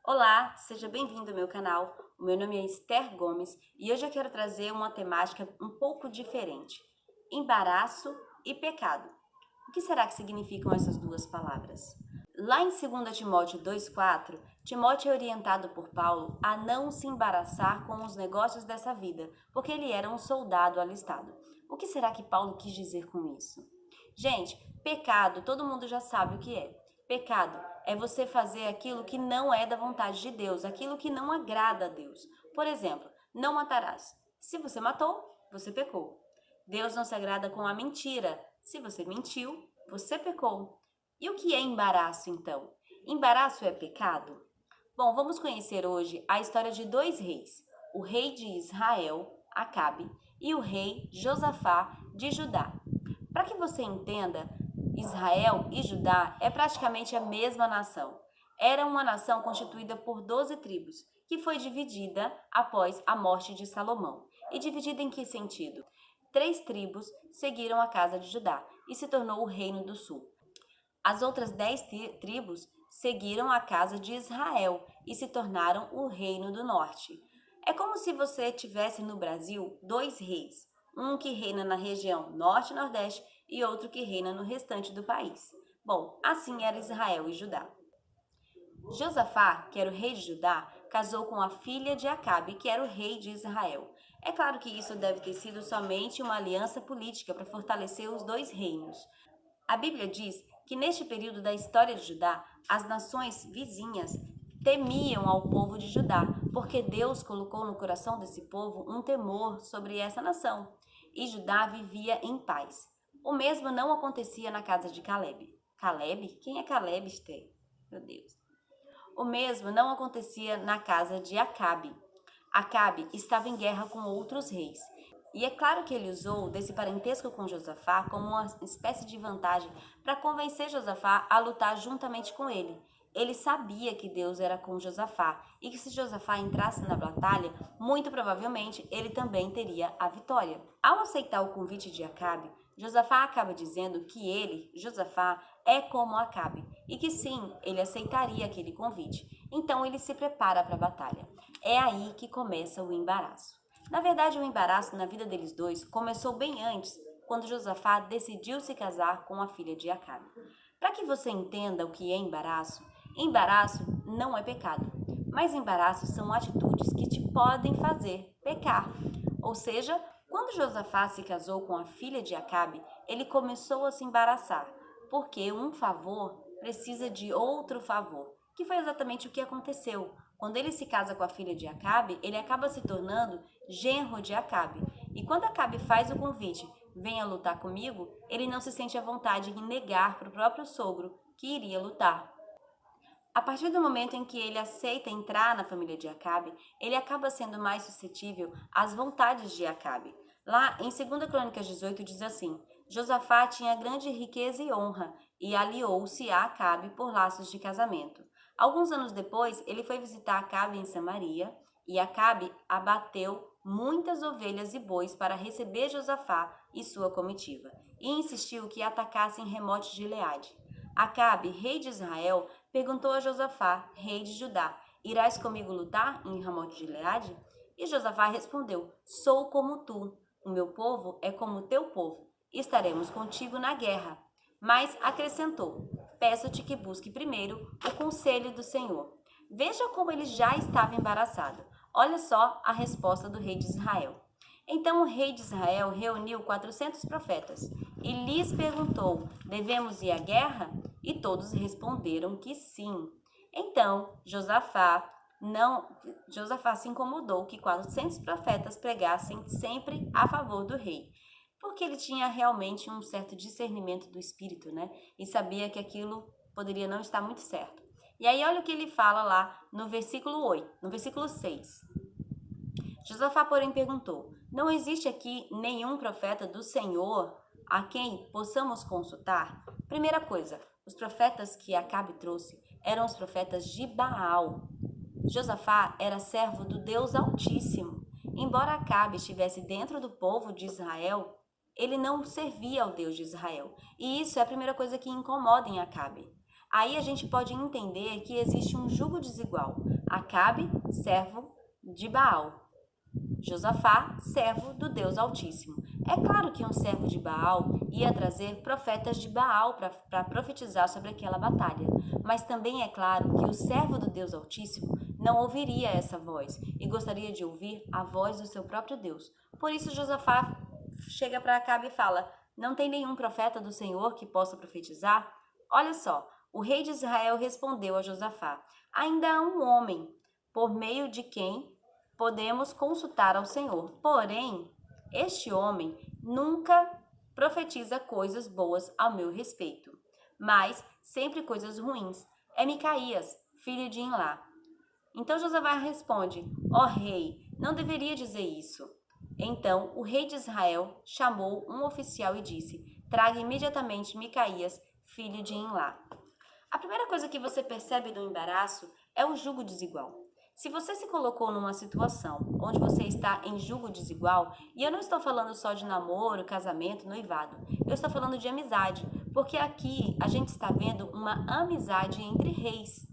Olá, seja bem-vindo ao meu canal. O meu nome é Esther Gomes e hoje eu quero trazer uma temática um pouco diferente: embaraço e pecado. O que será que significam essas duas palavras? Lá em 2 Timóteo 2,4, Timóteo é orientado por Paulo a não se embaraçar com os negócios dessa vida, porque ele era um soldado alistado. O que será que Paulo quis dizer com isso? Gente, pecado, todo mundo já sabe o que é. Pecado é você fazer aquilo que não é da vontade de Deus, aquilo que não agrada a Deus. Por exemplo, não matarás. Se você matou, você pecou. Deus não se agrada com a mentira. Se você mentiu, você pecou. E o que é embaraço, então? Embaraço é pecado? Bom, vamos conhecer hoje a história de dois reis: o rei de Israel, Acabe, e o rei Josafá de Judá. Para que você entenda, Israel e Judá é praticamente a mesma nação. Era uma nação constituída por 12 tribos, que foi dividida após a morte de Salomão. E dividida em que sentido? 3 tribos seguiram a casa de Judá e se tornou o Reino do Sul. As outras 10 tribos seguiram a casa de Israel e se tornaram o Reino do Norte. É como se você tivesse no Brasil dois reis, um que reina na região Norte e Nordeste e outro que reina no restante do país. Bom, assim era Israel e Judá. Josafá, que era o rei de Judá, casou com a filha de Acabe, que era o rei de Israel. É claro que isso deve ter sido somente uma aliança política para fortalecer os dois reinos. A Bíblia diz que neste período da história de Judá, as nações vizinhas temiam ao povo de Judá, porque Deus colocou no coração desse povo um temor sobre essa nação, e Judá vivia em paz. O mesmo não acontecia na casa de Caleb. Caleb? Quem é Caleb, Esther? Meu Deus. O mesmo não acontecia na casa de Acabe. Acabe estava em guerra com outros reis. E é claro que ele usou desse parentesco com Josafá como uma espécie de vantagem para convencer Josafá a lutar juntamente com ele. Ele sabia que Deus era com Josafá e que se Josafá entrasse na batalha, muito provavelmente ele também teria a vitória. Ao aceitar o convite de Acabe, Josafá acaba dizendo que ele, Josafá, é como Acabe e que sim, ele aceitaria aquele convite. Então ele se prepara para a batalha. É aí que começa o embaraço. Na verdade, o embaraço na vida deles dois começou bem antes, quando Josafá decidiu se casar com a filha de Acabe. Para que você entenda o que é embaraço, embaraço não é pecado, mas embaraços são atitudes que te podem fazer pecar. Ou seja, quando Josafá se casou com a filha de Acabe, ele começou a se embaraçar, porque um favor precisa de outro favor, que foi exatamente o que aconteceu. Quando ele se casa com a filha de Acabe, ele acaba se tornando genro de Acabe. E quando Acabe faz o convite, venha lutar comigo, ele não se sente à vontade em negar para o próprio sogro que iria lutar. A partir do momento em que ele aceita entrar na família de Acabe, ele acaba sendo mais suscetível às vontades de Acabe. Lá em 2 Crônicas 18 diz assim: Josafá tinha grande riqueza e honra e aliou-se a Acabe por laços de casamento. Alguns anos depois, ele foi visitar Acabe em Samaria e Acabe abateu muitas ovelhas e bois para receber Josafá e sua comitiva, e insistiu que atacassem Remote de Gileade. Acabe, rei de Israel, perguntou a Josafá, rei de Judá: Irás comigo lutar em Ramote de Gileade? E Josafá respondeu: Sou como tu, o meu povo é como o teu povo, estaremos contigo na guerra. Mas acrescentou: Peço-te que busque primeiro o conselho do Senhor. Veja como ele já estava embaraçado. Olha só a resposta do rei de Israel. Então o rei de Israel reuniu 400 profetas e lhes perguntou: Devemos ir à guerra? E todos responderam que sim. Então Josafá se incomodou que 400 profetas pregassem sempre a favor do rei, porque ele tinha realmente um certo discernimento do espírito, né? E sabia que aquilo poderia não estar muito certo. E aí olha o que ele fala lá no versículo 8, no versículo 6. Josafá, porém, perguntou: Não existe aqui nenhum profeta do Senhor a quem possamos consultar? Primeira coisa, os profetas que Acabe trouxe eram os profetas de Baal. Josafá era servo do Deus Altíssimo. Embora Acabe estivesse dentro do povo de Israel, ele não servia ao Deus de Israel. E isso é a primeira coisa que incomoda em Acabe. Aí a gente pode entender que existe um jugo desigual. Acabe, servo de Baal. Josafá, servo do Deus Altíssimo. É claro que um servo de Baal ia trazer profetas de Baal para profetizar sobre aquela batalha, mas também é claro que o servo do Deus Altíssimo não ouviria essa voz e gostaria de ouvir a voz do seu próprio Deus. Por isso Josafá chega para Acabe e fala: não tem nenhum profeta do Senhor que possa profetizar? Olha só, o rei de Israel respondeu a Josafá: ainda há um homem por meio de quem podemos consultar ao Senhor. Porém, este homem nunca profetiza coisas boas ao meu respeito, mas sempre coisas ruins. É Micaías, filho de Imlá. Então Josafá responde: ó rei, não deveria dizer isso. Então o rei de Israel chamou um oficial e disse: traga imediatamente Micaías, filho de Imlá. A primeira coisa que você percebe do embaraço é o jugo desigual. Se você se colocou numa situação onde você está em jugo desigual, e eu não estou falando só de namoro, casamento, noivado, eu estou falando de amizade, porque aqui a gente está vendo uma amizade entre reis.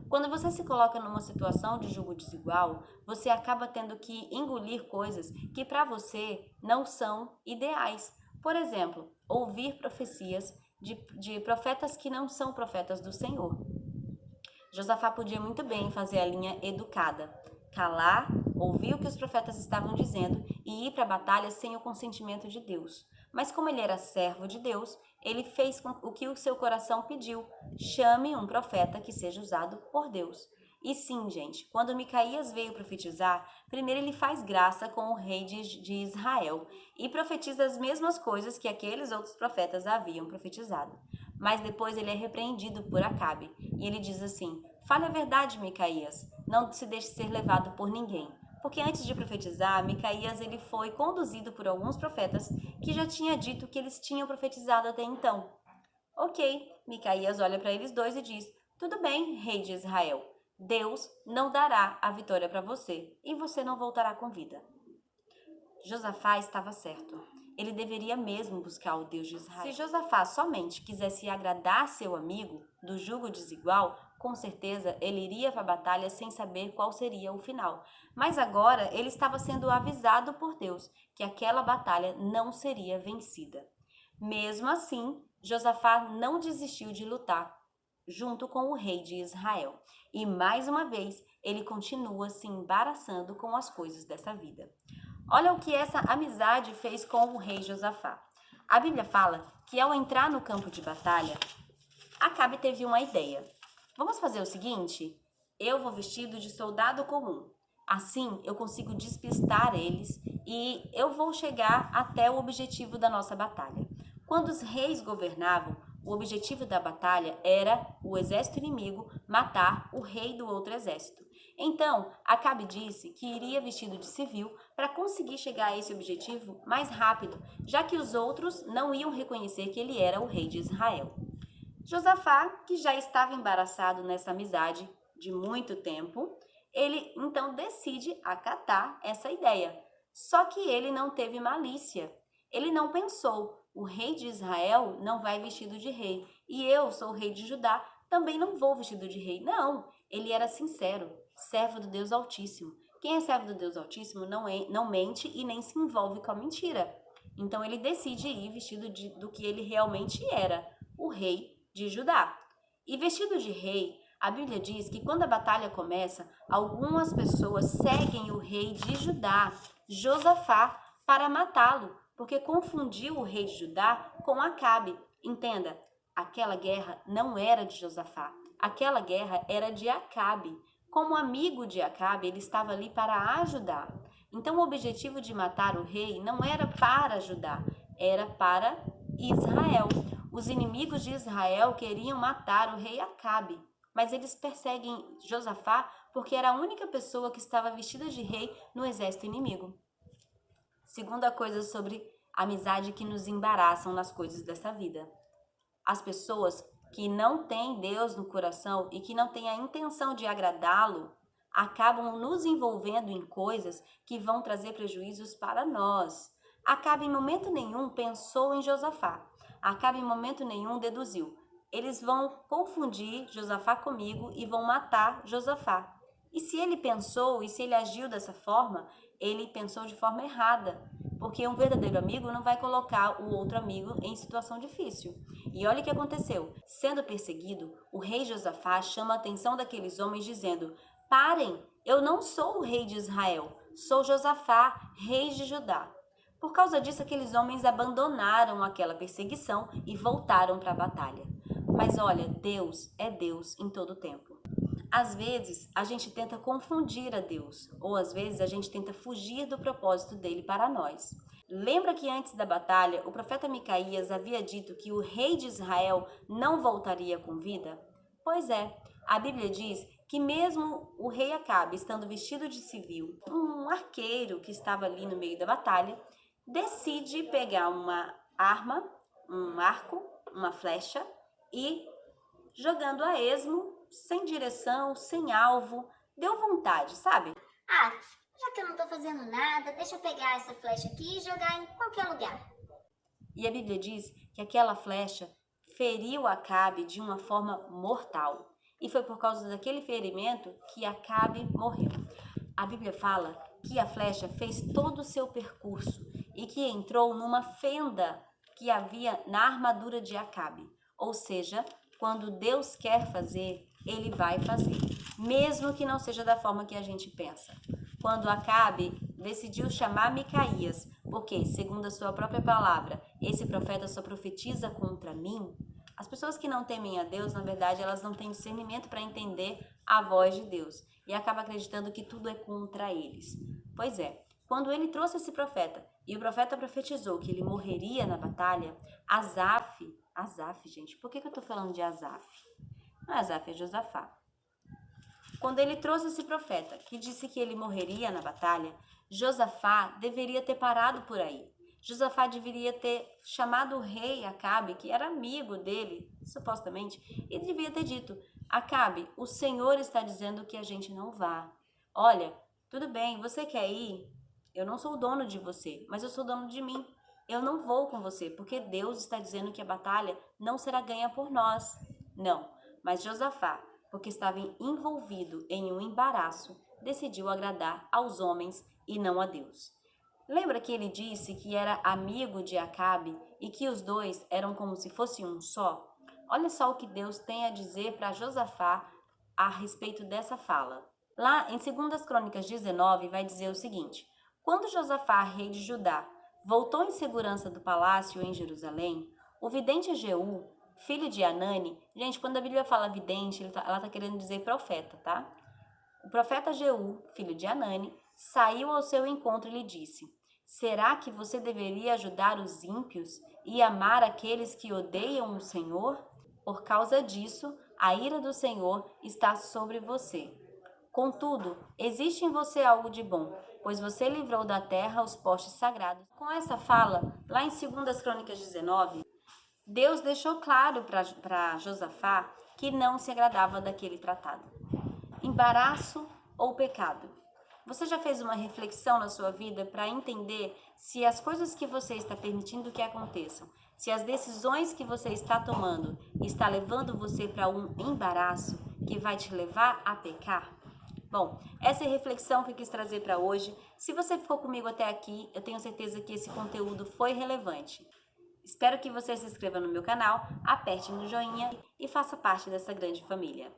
Quando você se coloca numa situação de jugo desigual, você acaba tendo que engolir coisas que para você não são ideais. Por exemplo, ouvir profecias de profetas que não são profetas do Senhor. Josafá podia muito bem fazer a linha educada, calar, ouvir o que os profetas estavam dizendo e ir para a batalha sem o consentimento de Deus. Mas como ele era servo de Deus, ele fez o que o seu coração pediu: chame um profeta que seja usado por Deus. E sim, gente, quando Micaías veio profetizar, primeiro ele faz graça com o rei de Israel e profetiza as mesmas coisas que aqueles outros profetas haviam profetizado. Mas depois ele é repreendido por Acabe e ele diz assim: fale a verdade, Micaías, não se deixe ser levado por ninguém. Porque antes de profetizar, Micaías ele foi conduzido por alguns profetas que já tinha dito que eles tinham profetizado até então. Ok, Micaías olha para eles dois e diz: tudo bem, rei de Israel, Deus não dará a vitória para você e você não voltará com vida. Josafá estava certo. Ele deveria mesmo buscar o Deus de Israel. Se Josafá somente quisesse agradar seu amigo do jugo desigual, com certeza ele iria para a batalha sem saber qual seria o final. Mas agora ele estava sendo avisado por Deus que aquela batalha não seria vencida. Mesmo assim, Josafá não desistiu de lutar junto com o rei de Israel. E mais uma vez, ele continua se embaraçando com as coisas dessa vida. Olha o que essa amizade fez com o rei Josafá. A Bíblia fala que ao entrar no campo de batalha, Acabe teve uma ideia. Vamos fazer o seguinte? Eu vou vestido de soldado comum. Assim eu consigo despistar eles e eu vou chegar até o objetivo da nossa batalha. Quando os reis governavam, o objetivo da batalha era o exército inimigo matar o rei do outro exército. Então, Acabe disse que iria vestido de civil para conseguir chegar a esse objetivo mais rápido, já que os outros não iam reconhecer que ele era o rei de Israel. Josafá, que já estava embaraçado nessa amizade de muito tempo, ele então decide acatar essa ideia. Só que ele não teve malícia. Ele não pensou: o rei de Israel não vai vestido de rei, e eu sou o rei de Judá, também não vou vestido de rei. Não, ele era sincero, servo do Deus Altíssimo. Quem é servo do Deus Altíssimo não mente e nem se envolve com a mentira. Então ele decide ir vestido do que ele realmente era, o rei de Judá. E vestido de rei, a Bíblia diz que quando a batalha começa, algumas pessoas seguem o rei de Judá, Josafá, para matá-lo, porque confundiu o rei de Judá com Acabe. Entenda, aquela guerra não era de Josafá, aquela guerra era de Acabe. Como amigo de Acabe, ele estava ali para ajudar. Então o objetivo de matar o rei não era para Judá, era para Israel. Os inimigos de Israel queriam matar o rei Acabe, mas eles perseguem Josafá porque era a única pessoa que estava vestida de rei no exército inimigo. Segunda coisa sobre amizade que nos embaraçam nas coisas dessa vida. As pessoas que não têm Deus no coração e que não têm a intenção de agradá-lo, acabam nos envolvendo em coisas que vão trazer prejuízos para nós. Acabe em momento nenhum pensou em Josafá. Acabe em momento nenhum deduziu: eles vão confundir Josafá comigo e vão matar Josafá. E se ele pensou, e se ele agiu dessa forma, ele pensou de forma errada, porque um verdadeiro amigo não vai colocar o outro amigo em situação difícil. E olha o que aconteceu. Sendo perseguido, o rei Josafá chama a atenção daqueles homens dizendo: parem, eu não sou o rei de Israel, sou Josafá, rei de Judá. Por causa disso, aqueles homens abandonaram aquela perseguição e voltaram para a batalha. Mas olha, Deus é Deus em todo o tempo. Às vezes, a gente tenta confundir a Deus, ou às vezes a gente tenta fugir do propósito dele para nós. Lembra que antes da batalha, o profeta Micaías havia dito que o rei de Israel não voltaria com vida? Pois é, a Bíblia diz que mesmo o rei Acabe, estando vestido de civil, um arqueiro que estava ali no meio da batalha, decide pegar uma arma, um arco, uma flecha e, jogando a esmo, sem direção, sem alvo, deu vontade, sabe? Ah, já que eu não tô fazendo nada, deixa eu pegar essa flecha aqui e jogar em qualquer lugar. E a Bíblia diz que aquela flecha feriu Acabe de uma forma mortal. E foi por causa daquele ferimento que Acabe morreu. A Bíblia fala que a flecha fez todo o seu percurso e que entrou numa fenda que havia na armadura de Acabe. Ou seja, quando Deus quer fazer, ele vai fazer, mesmo que não seja da forma que a gente pensa. Quando Acabe decidiu chamar Micaías, porque, segundo a sua própria palavra, esse profeta só profetiza contra mim, as pessoas que não temem a Deus, na verdade, elas não têm discernimento para entender a voz de Deus e acabam acreditando que tudo é contra eles. Pois é, quando ele trouxe esse profeta e o profeta profetizou que ele morreria na batalha, Asaf, gente, por que eu estou falando de Asaf? Não é Asaf, é Josafá. Quando ele trouxe esse profeta, que disse que ele morreria na batalha, Josafá deveria ter parado por aí. Josafá deveria ter chamado o rei Acabe, que era amigo dele, supostamente, e devia ter dito: Acabe, o Senhor está dizendo que a gente não vá. Olha, tudo bem, você quer ir? Eu não sou o dono de você, mas eu sou dono de mim. Eu não vou com você, porque Deus está dizendo que a batalha não será ganha por nós. Não, mas Josafá, porque estava envolvido em um embaraço, decidiu agradar aos homens e não a Deus. Lembra que ele disse que era amigo de Acabe e que os dois eram como se fossem um só? Olha só o que Deus tem a dizer para Josafá a respeito dessa fala. Lá em 2 Crônicas 19 vai dizer o seguinte: quando Josafá, rei de Judá, voltou em segurança do palácio em Jerusalém, o vidente Jeú, filho de Anani, gente, quando a Bíblia fala vidente, ela está querendo dizer profeta, tá? O profeta Jeú, filho de Anani, saiu ao seu encontro e lhe disse: será que você deveria ajudar os ímpios e amar aqueles que odeiam o Senhor? Por causa disso, a ira do Senhor está sobre você. Contudo, existe em você algo de bom, pois você livrou da terra os postes sagrados. Com essa fala, lá em 2 Crônicas 19, Deus deixou claro para Josafá que não se agradava daquele tratado. Embaraço ou pecado? Você já fez uma reflexão na sua vida para entender se as coisas que você está permitindo que aconteçam, se as decisões que você está tomando está levando você para um embaraço que vai te levar a pecar? Bom, essa é a reflexão que eu quis trazer para hoje. Se você ficou comigo até aqui, eu tenho certeza que esse conteúdo foi relevante. Espero que você se inscreva no meu canal, aperte no joinha e faça parte dessa grande família.